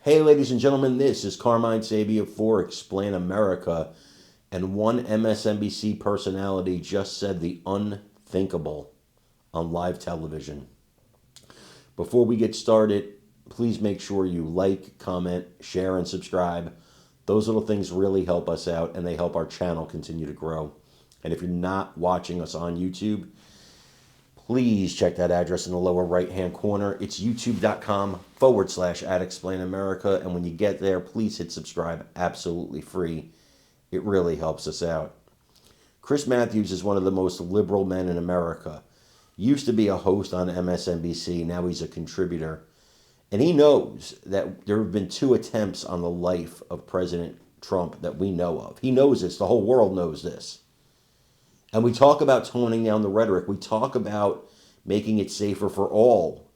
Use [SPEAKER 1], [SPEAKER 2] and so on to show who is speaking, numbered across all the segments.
[SPEAKER 1] Hey, ladies and gentlemen, this is Carmine Sabia for Explain America, and one MSNBC personality just said the unthinkable on live television. Before we get started, please make sure you like, comment, share, and subscribe. Those little things really help us out, and they help our channel continue to grow. And if you're not watching us on YouTube, please check that address in the lower right-hand corner. It's youtube.com/@ExplainAmerica. And when you get there, please hit subscribe. Absolutely free. It really helps us out. Chris Matthews is one of the most liberal men in America. Used to be a host on MSNBC. Now he's a contributor. And he knows that there have been 2 attempts on the life of President Trump that we know of. He knows this. The whole world knows this. And we talk about toning down the rhetoric. We talk about making it safer for all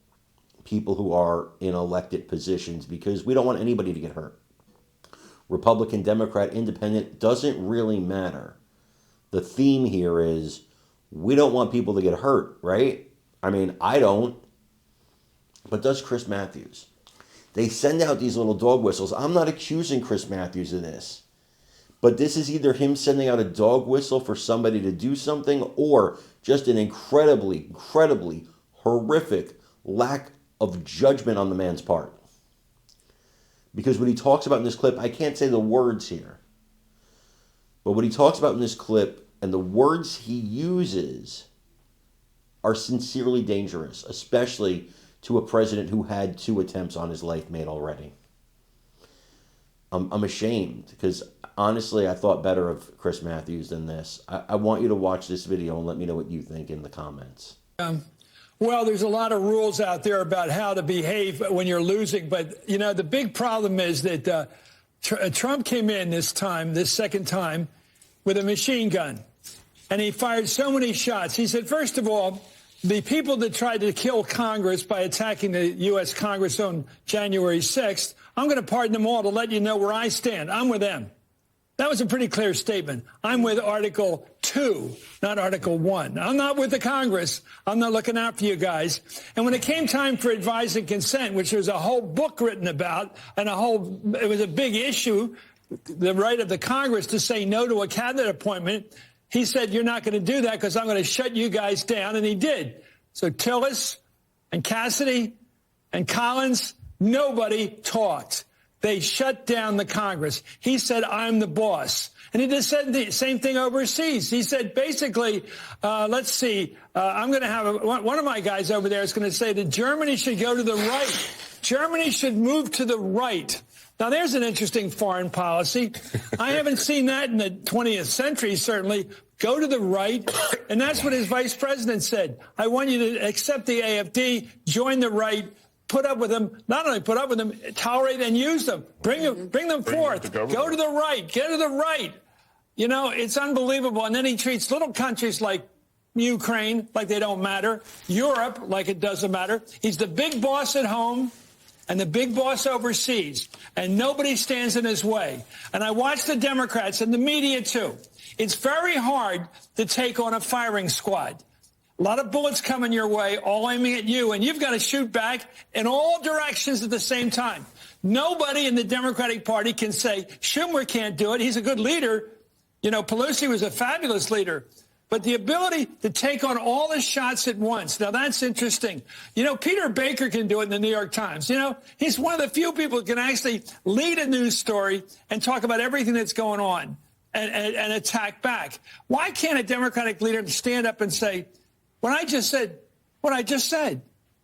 [SPEAKER 1] people who are in elected positions because we don't want anybody to get hurt. Republican, Democrat, Independent, doesn't really matter. The theme here is we don't want people to get hurt, right? I mean, I don't. But does Chris Matthews? They send out these little dog whistles. I'm not accusing Chris Matthews of this. But this is either him sending out a dog whistle for somebody to do something or just an incredibly horrific lack of judgment on the man's part. Because what he talks about in this clip, I can't say the words here, but what he talks about in this clip and the words he uses are sincerely dangerous, especially to a president who had 2 attempts on his life made already. I'm ashamed because honestly, I thought better of Chris Matthews than this. I want you to watch this video and let me know what you think in the comments.
[SPEAKER 2] Well, there's a lot of rules out there about how to behave when you're losing. But, you know, the big problem is that Trump came in this second time, with a machine gun. And he fired so many shots. He said, first of all, the people that tried to kill Congress by attacking the U.S. Congress on January 6th, I'm going to pardon them all to let you know where I stand. I'm with them. That was a pretty clear statement. I'm with Article 2, not Article 1. I'm not with the Congress. I'm not looking out for you guys. And when it came time for advise and consent, which there's a whole book written about, and it was a big issue, the right of the Congress to say no to a cabinet appointment, he said, you're not going to do that because I'm going to shut you guys down. And he did. So Tillis and Cassidy and Collins, nobody talked. They shut down the Congress. He said, I'm the boss. And he just said the same thing overseas. He said, basically, let's see, I'm going to have one of my guys over there is going to say that Germany should go to the right. Germany should move to the right. Now, there's an interesting foreign policy. I haven't seen that in the 20th century, certainly. Go to the right. And that's what his vice president said. I want you to accept the AfD, join the right, put up with them, not only put up with them, tolerate and use them. Bring them forth. Go to the right. Get to the right. You know, it's unbelievable. And then he treats little countries like Ukraine like they don't matter, Europe like it doesn't matter. He's the big boss at home and the big boss overseas, and nobody stands in his way. And I watch the Democrats and the media, too. It's very hard to take on a firing squad. A lot of bullets coming your way, all aiming at you, and you've got to shoot back in all directions at the same time. Nobody in the Democratic Party can say, Schumer can't do it. He's a good leader. You know, Pelosi was a fabulous leader. But the ability to take on all the shots at once, now that's interesting. You know, Peter Baker can do it in the New York Times. You know, he's one of the few people who can actually lead a news story and talk about everything that's going on and attack back. Why can't a Democratic leader stand up and say, what I just said,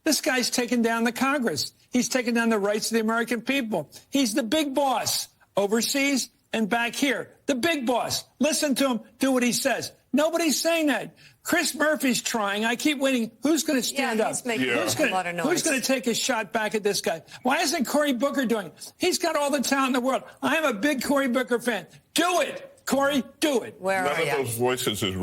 [SPEAKER 2] this guy's taking down the Congress. He's taking down the rights of the American people. He's the big boss overseas and back here. The big boss. Listen to him. Do what he says. Nobody's saying that. Chris Murphy's trying. I keep waiting. Who's going to stand up? Who's going to take a shot back at this guy? Why isn't Cory Booker doing it? He's got all the talent in the world. I am a big Cory Booker fan. Do it, Cory. Do it.
[SPEAKER 3] Where are you? None of those voices is